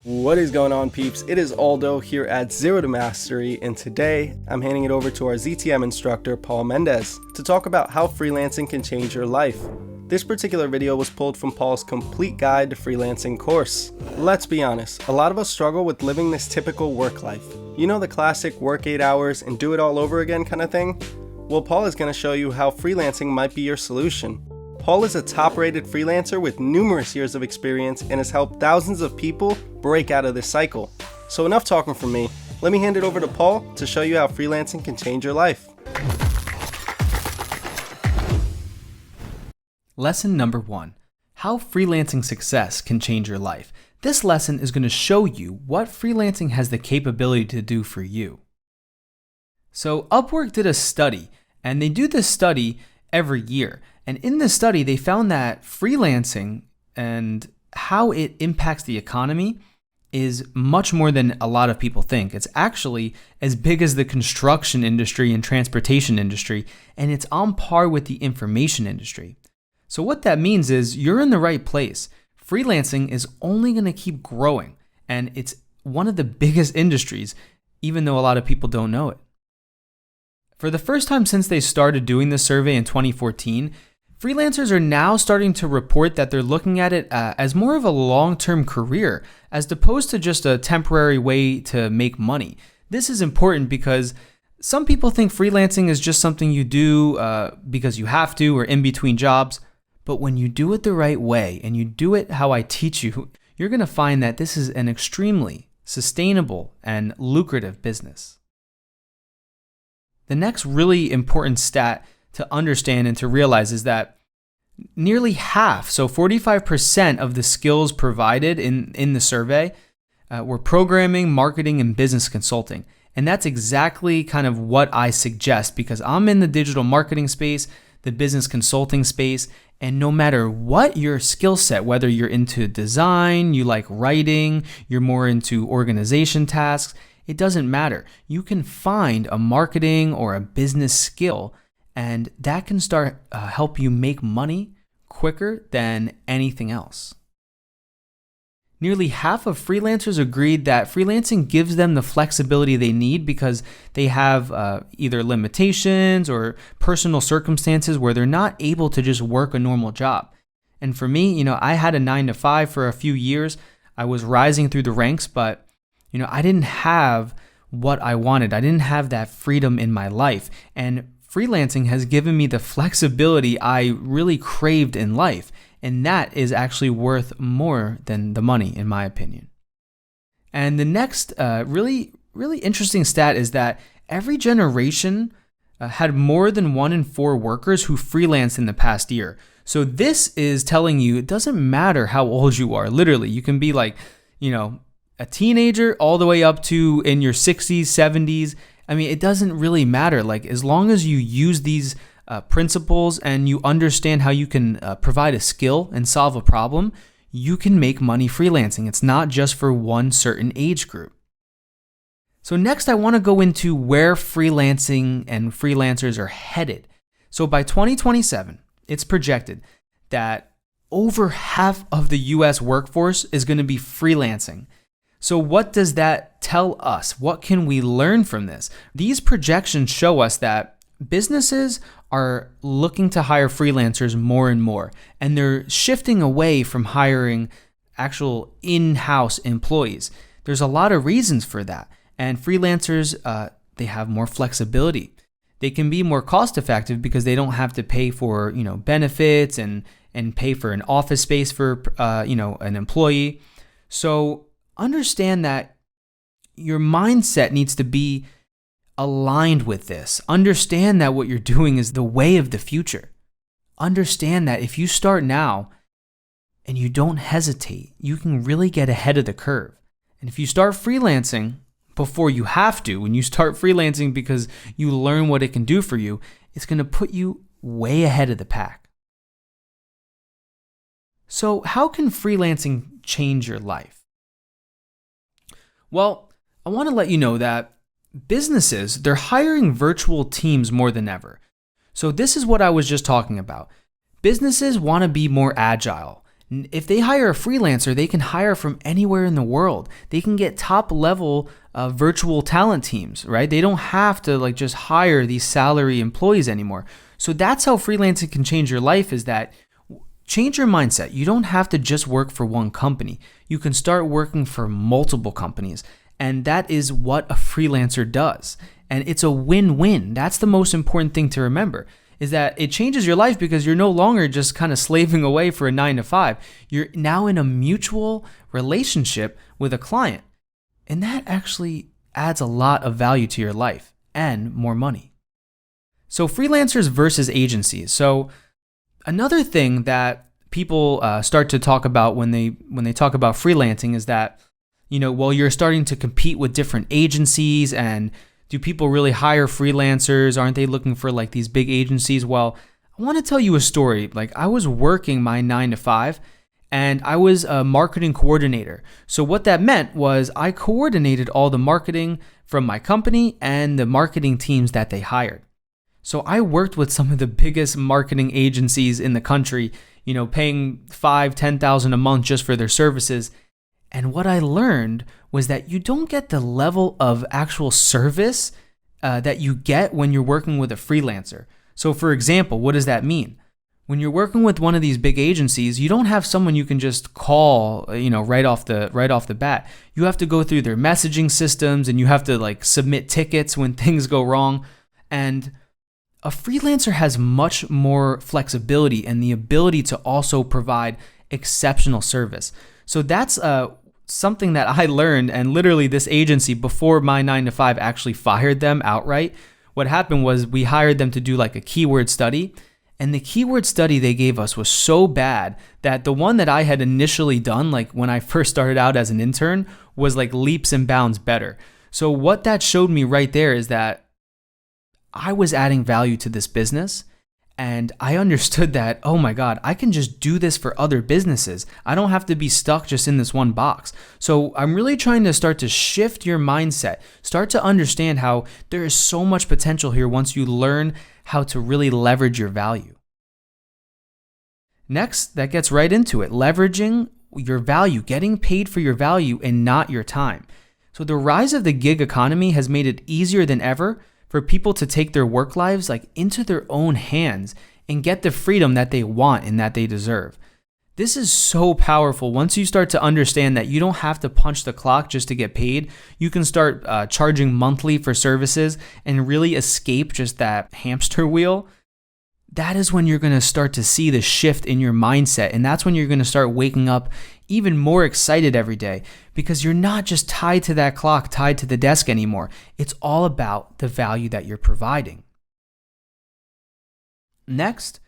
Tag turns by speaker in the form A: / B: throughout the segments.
A: What is going on, peeps? It is Aldo here at Zero to Mastery, and today I'm handing it over to our ZTM instructor, Paul Mendez, to talk about how freelancing can change your life. This particular video was pulled from Paul's complete guide to Freelancing Course. Let's be honest, a lot of us struggle with living this typical work life. You know, the classic work 8 hours and do it all over again kind of thing? Well, Paul is going to show you how freelancing might be your solution. Paul is a top-rated freelancer with numerous years of experience and has helped thousands of people break out of this cycle. So enough talking from me, let me hand it over to Paul to show you how freelancing can change your life.
B: Lesson number 1, how freelancing success can change your life. This lesson is going to show you what freelancing has the capability to do for you. So Upwork did a study, and they do this study every year. And in this study, they found that freelancing and how it impacts the economy is much more than a lot of people think. It's actually as big as the construction industry and transportation industry, and it's on par with the information industry. So what that means is you're in the right place. Freelancing is only going to keep growing, and it's one of the biggest industries, even though a lot of people don't know it. For the first time since they started doing this survey in 2014, freelancers are now starting to report that they're looking at it as more of a long-term career, as opposed to just a temporary way to make money. This is important because some people think freelancing is just something you do because you have to or in between jobs. But when you do it the right way and you do it how I teach you, you're going to find that this is an extremely sustainable and lucrative business. The next really important stat to understand and to realize is that nearly half, so 45% of the skills provided in the survey were programming, marketing, and business consulting. And that's exactly kind of what I suggest because I'm in the digital marketing space, the business consulting space, and no matter what your skill set, whether you're into design, you like writing, you're more into organization tasks, it doesn't matter. You can find a marketing or a business skill, and that can start help you make money quicker than anything else. Nearly half of freelancers agreed that freelancing gives them the flexibility they need because they have either limitations or personal circumstances where they're not able to just work a normal job. And for me, I had a 9-to-5 for a few years. I was rising through the ranks, but I didn't have what I wanted. I didn't have that freedom in my life. And freelancing has given me the flexibility I really craved in life. And that is actually worth more than the money, in my opinion. And the next really interesting stat is that every generation had more than 1 in 4 workers who freelanced in the past year. So this is telling you it doesn't matter how old you are. Literally, you can be like, a teenager all the way up to in your 60s, 70s. I mean, it doesn't really matter. Like, as long as you use these principles and you understand how you can provide a skill and solve a problem, you can make money freelancing. It's not just for one certain age group. So next, I want to go into where freelancing and freelancers are headed. So by 2027, it's projected that over half of the US workforce is going to be freelancing. So what does that tell us? What can we learn from this? These projections show us that businesses are looking to hire freelancers more and more, and they're shifting away from hiring actual in-house employees. There's a lot of reasons for that, and freelancers, they have more flexibility. They can be more cost-effective because they don't have to pay for benefits and pay for an office space for an employee. So understand that your mindset needs to be aligned with this. Understand that what you're doing is the way of the future. Understand that if you start now and you don't hesitate, you can really get ahead of the curve. And if you start freelancing before you have to, when you start freelancing because you learn what it can do for you, it's going to put you way ahead of the pack. So how can freelancing change your life? Well, I want to let you know that businesses, they're hiring virtual teams more than ever. So this is what I was just talking about. Businesses want to be more agile. If they hire a freelancer, they can hire from anywhere in the world. They can get top level virtual talent teams, right? They don't have to like just hire these salary employees anymore. So that's how freelancing can change your life, is that change your mindset. You don't have to just work for one company. You can start working for multiple companies. And that is what a freelancer does. And it's a win-win. That's the most important thing to remember, is that it changes your life because you're no longer just kind of slaving away for a 9 to 5. You're now in a mutual relationship with a client. And that actually adds a lot of value to your life and more money. So freelancers versus agencies. So another thing that people start to talk about when they talk about freelancing is that, well, you're starting to compete with different agencies, and do people really hire freelancers? Aren't they looking for like these big agencies? Well, I want to tell you a story. Like, I was working my 9 to 5 and I was a marketing coordinator. So what that meant was I coordinated all the marketing from my company and the marketing teams that they hired. So I worked with some of the biggest marketing agencies in the country, paying $5,000-$10,000 a month just for their services. And what I learned was that you don't get the level of actual service that you get when you're working with a freelancer. So for example, what does that mean? When you're working with one of these big agencies, you don't have someone you can just call, right off the bat. You have to go through their messaging systems, and you have to like submit tickets when things go wrong. And a freelancer has much more flexibility and the ability to also provide exceptional service. So that's something that I learned, and literally this agency, before my 9 to 5 actually fired them outright, what happened was we hired them to do like a keyword study. And the keyword study they gave us was so bad that the one that I had initially done, like when I first started out as an intern, was like leaps and bounds better. So what that showed me right there is that I was adding value to this business, and I understood that, oh my God, I can just do this for other businesses. I don't have to be stuck just in this one box. So I'm really trying to start to shift your mindset, start to understand how there is so much potential here once you learn how to really leverage your value. Next, that gets right into it, leveraging your value, getting paid for your value and not your time. So the rise of the gig economy has made it easier than ever for people to take their work lives like into their own hands and get the freedom that they want and that they deserve. This is so powerful. Once you start to understand that you don't have to punch the clock just to get paid, you can start charging monthly for services and really escape just that hamster wheel. That is when you're going to start to see the shift in your mindset. And that's when you're going to start waking up even more excited every day, because you're not just tied to that clock, tied to the desk anymore. It's all about the value that you're providing. Next,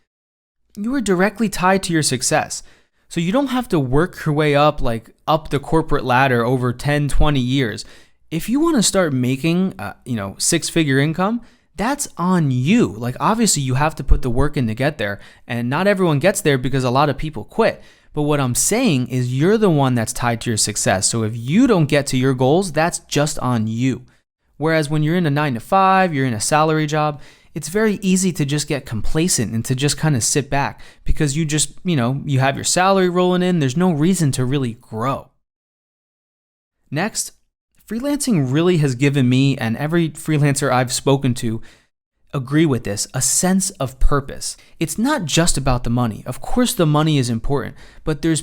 B: you are directly tied to your success. So you don't have to work your way up the corporate ladder over 10, 20 years. If you want to start making, 6-figure income, that's on you. Like, obviously you have to put the work in to get there, and not everyone gets there because a lot of people quit. But what I'm saying is you're the one that's tied to your success. So if you don't get to your goals, that's just on you. Whereas when you're in a 9 to 5, you're in a salary job, it's very easy to just get complacent and to just kind of sit back because you just, you have your salary rolling in. There's no reason to really grow. Next, freelancing really has given me, and every freelancer I've spoken to agree with this, a sense of purpose. It's not just about the money. Of course, the money is important, but there's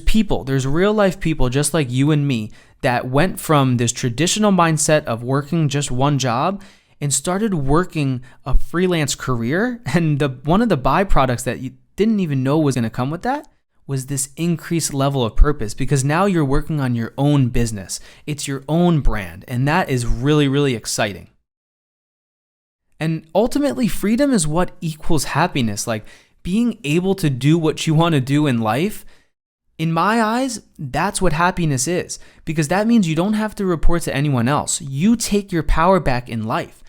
B: real life people just like you and me that went from this traditional mindset of working just one job and started working a freelance career. And one of the byproducts that you didn't even know was going to come with that was this increased level of purpose, because now you're working on your own business. It's your own brand, and that is really, really exciting. And ultimately, freedom is what equals happiness. Like, being able to do what you want to do in life, in my eyes, that's what happiness is, because that means you don't have to report to anyone else. You take your power back in life.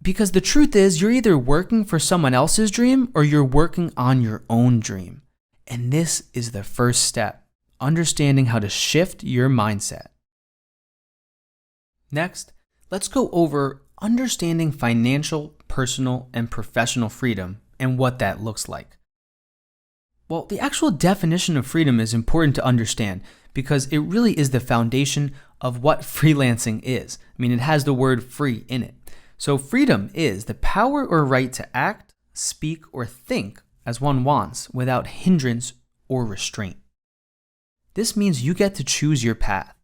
B: Because the truth is, you're either working for someone else's dream or you're working on your own dream. And this is the first step, understanding how to shift your mindset. Next, let's go over understanding financial, personal, and professional freedom and what that looks like. Well, the actual definition of freedom is important to understand because it really is the foundation of what freelancing is. I mean, it has the word free in it. So freedom is the power or right to act, speak, or think as one wants without hindrance or restraint. This means you get to choose your path.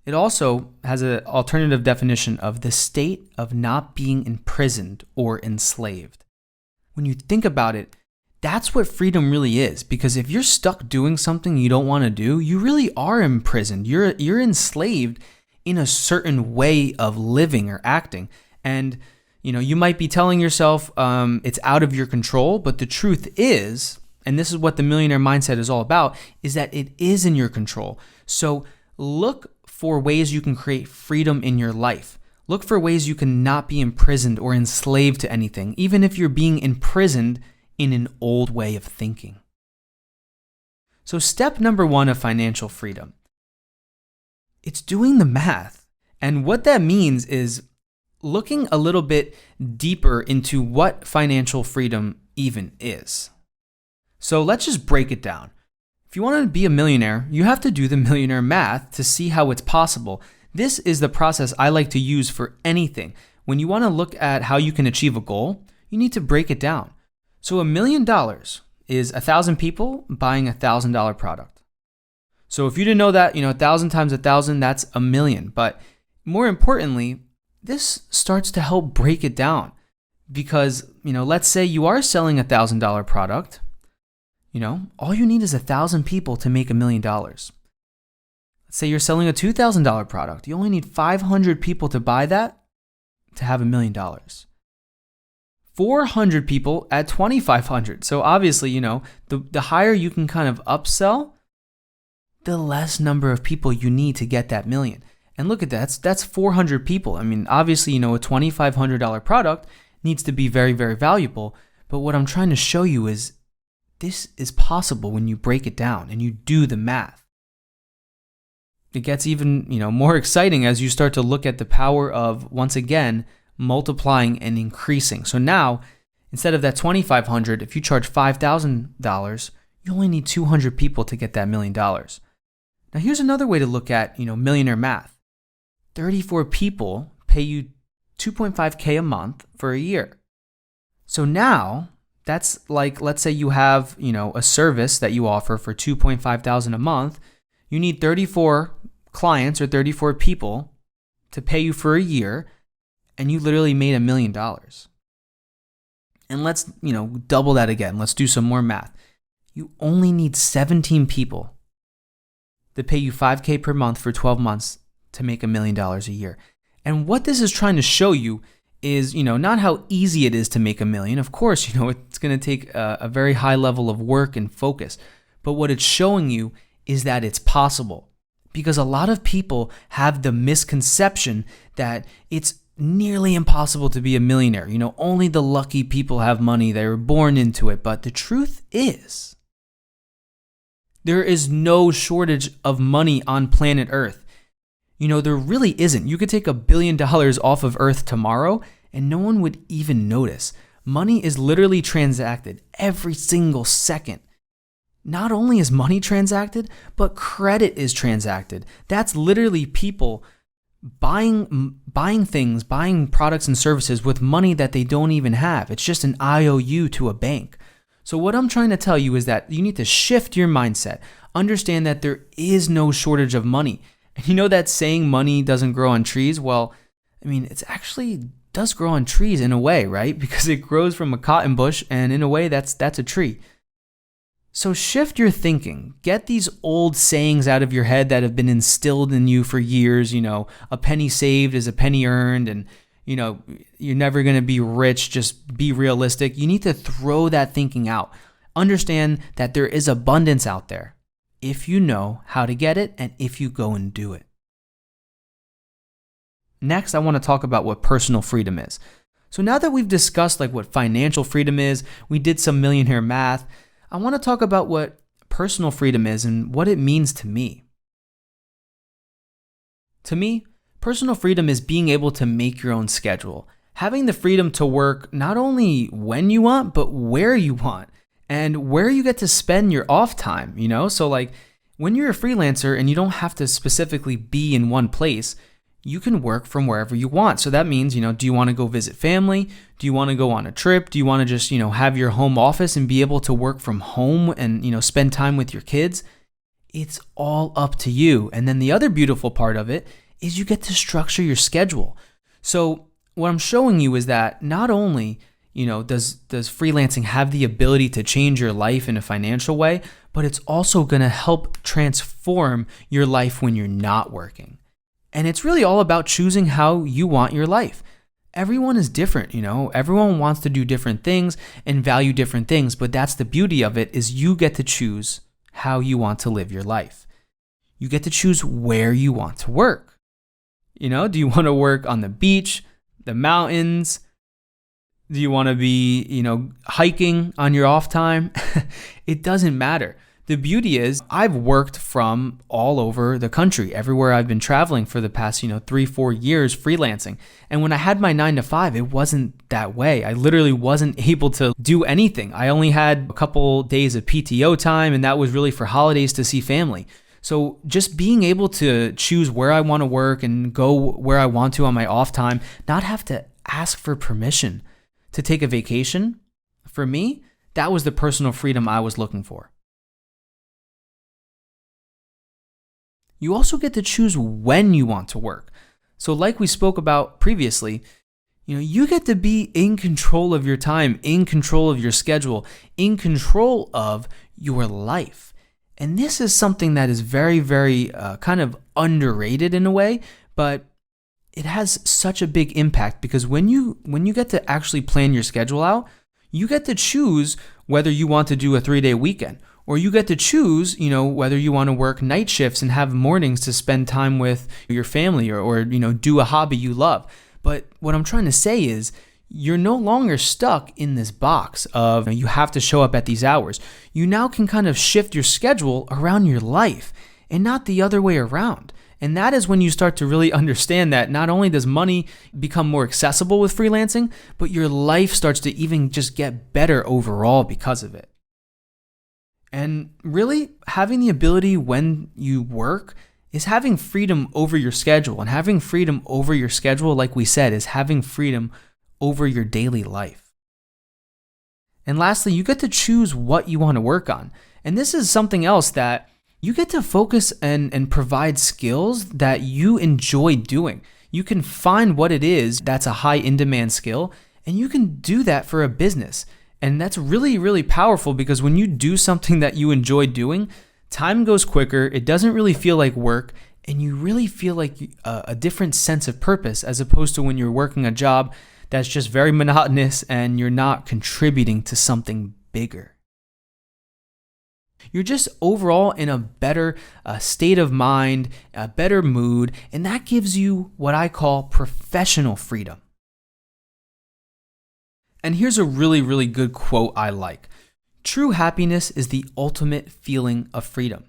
B: It also has an alternative definition of the state of not being imprisoned or enslaved. When you think about it, that's what freedom really is, because if you're stuck doing something you don't want to do, you really are imprisoned. You're enslaved in a certain way of living or acting. And you might be telling yourself it's out of your control, but the truth is, and this is what the millionaire mindset is all about, is that it is in your control. So look for ways you can create freedom in your life. Look for ways you can not be imprisoned or enslaved to anything, even if you're being imprisoned in an old way of thinking. So step number 1 of financial freedom, it's doing the math. And what that means is looking a little bit deeper into what financial freedom even is. So let's just break it down. If you want to be a millionaire, you have to do the millionaire math to see how it's possible. This is the process I like to use for anything. When you want to look at how you can achieve a goal, you need to break it down. So $1 million is 1,000 people buying a $1,000 product. So if you didn't know that, 1,000 times 1,000, that's a million. But more importantly, this starts to help break it down because, let's say you are selling a $1,000 product. All you need is 1,000 people to make $1 million. Let's say you're selling a $2,000 product. You only need 500 people to buy that to have $1 million. 400 people at 2,500. So obviously, the higher you can kind of upsell, the less number of people you need to get that million. And look at that, that's 400 people. I mean, obviously, a $2,500 product needs to be very, very valuable. But what I'm trying to show you is this is possible when you break it down and you do the math. It gets even, more exciting as you start to look at the power of, once again, multiplying and increasing. So now, instead of that 2,500, if you charge $5,000, you only need 200 people to get that $1 million. Now here's another way to look at, millionaire math. 34 people pay you $2.5K a month for a year. So now that's like, let's say you have, a service that you offer for $2,500 a month. You need 34 clients or 34 people to pay you for a year, and you literally made $1 million. And let's, double that again. Let's do some more math. You only need 17 people to pay you $5K per month for 12 months to make $1 million a year. And what this is trying to show you is, not how easy it is to make $1 million. Of course, it's going to take a very high level of work and focus. But what it's showing you is that it's possible. Because a lot of people have the misconception that it's nearly impossible to be a millionaire. Only the lucky people have money. They were born into it. But the truth is, there is no shortage of money on planet Earth. There really isn't. You could take $1 billion off of Earth tomorrow and no one would even notice. Money is literally transacted every single second. Not only is money transacted, but credit is transacted. That's literally people buying things, buying products and services with money that they don't even have. It's just an IOU to a bank. So what I'm trying to tell you is that you need to shift your mindset. Understand that there is no shortage of money. And you know that saying money doesn't grow on trees? Well, it's actually does grow on trees in a way, right? Because it grows from a cotton bush, and in a way that's a tree. So shift your thinking. Get these old sayings out of your head that have been instilled in you for years. A penny saved is a penny earned, and you're never going to be rich. Just be realistic. You need to throw that thinking out. Understand that there is abundance out there if you know how to get it and if you go and do it. Next, I want to talk about what personal freedom is. So now that we've discussed what financial freedom is, we did some millionaire math, I want to talk about what personal freedom is and what it means to me. To me, personal freedom is being able to make your own schedule, having the freedom to work not only when you want, but where you want. and where you get to spend your off time, So like when you're a freelancer and you don't have to specifically be in one place, you can work from wherever you want. So that means, do you want to go visit family? Do you want to go on a trip? Do you want to just, have your home office and be able to work from home and, spend time with your kids? It's all up to you. And then the other beautiful part of it is you get to structure your schedule. So what I'm showing you is that not only, does freelancing have the ability to change your life in a financial way, but it's also going to help transform your life when you're not working. And it's really all about choosing how you want your life. Everyone is different, everyone wants to do different things and value different things, but that's the beauty of it, is you get to choose how you want to live your life. You get to choose where you want to work. Do you want to work on the beach, the mountains? Do you want to be, hiking on your off time? It doesn't matter. The beauty is I've worked from all over the country, everywhere I've been traveling for the past, 3-4 years freelancing. And when I had my 9-to-5, it wasn't that way. I literally wasn't able to do anything. I only had a couple days of PTO time, and that was really for holidays to see family. So just being able to choose where I want to work and go where I want to on my off time, not have to ask for permission to take a vacation, for me, that was the personal freedom I was looking for. You also get to choose when you want to work. So like we spoke about previously, you get to be in control of your time, in control of your schedule, in control of your life. And this is something that is very, very kind of underrated in a way, but it has such a big impact, because when you get to actually plan your schedule out, you get to choose whether you want to do a 3-day weekend, or you get to choose, whether you want to work night shifts and have mornings to spend time with your family, or do a hobby you love. But what I'm trying to say is you're no longer stuck in this box of you have to show up at these hours. You now can kind of shift your schedule around your life and not the other way around. And that is when you start to really understand that not only does money become more accessible with freelancing, but your life starts to even just get better overall because of it. And really, having the ability when you work is having freedom over your schedule. And having freedom over your schedule, like we said, is having freedom over your daily life. And lastly, you get to choose what you want to work on. And this is something else that you get to focus and provide skills that you enjoy doing. You can find what it is that's a high in-demand skill, and you can do that for a business. And that's really, really powerful, because when you do something that you enjoy doing, time goes quicker, it doesn't really feel like work, and you really feel like a different sense of purpose, as opposed to when you're working a job that's just very monotonous and you're not contributing to something bigger. You're just overall in a better state of mind, a better mood, and that gives you what I call professional freedom. And here's a really, really good quote I like. True happiness is the ultimate feeling of freedom.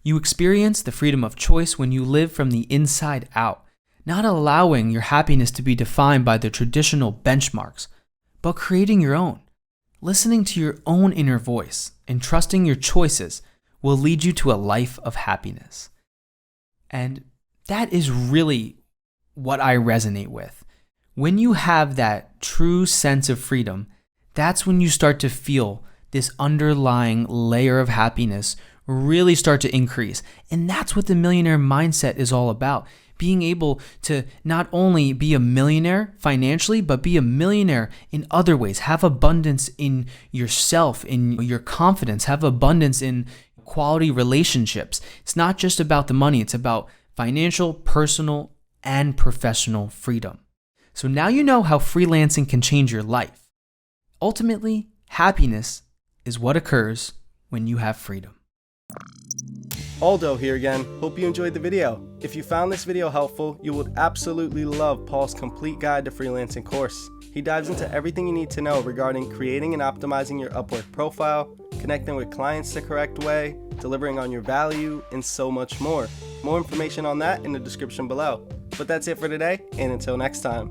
B: You experience the freedom of choice when you live from the inside out, not allowing your happiness to be defined by the traditional benchmarks, but creating your own. Listening to your own inner voice and trusting your choices will lead you to a life of happiness. And that is really what I resonate with. When you have that true sense of freedom, that's when you start to feel this underlying layer of happiness really start to increase. And that's what the millionaire mindset is all about. Being able to not only be a millionaire financially, but be a millionaire in other ways. Have abundance in yourself, in your confidence, have abundance in quality relationships. It's not just about the money, it's about financial, personal, and professional freedom. So now you know how freelancing can change your life. Ultimately, happiness is what occurs when you have freedom.
A: Aldo here again. Hope you enjoyed the video. If you found this video helpful, you would absolutely love Paul's complete guide to freelancing course. He dives into everything you need to know regarding creating and optimizing your Upwork profile, connecting with clients the correct way, delivering on your value, and so much more. More information on that in the description below. But that's it for today, and until next time.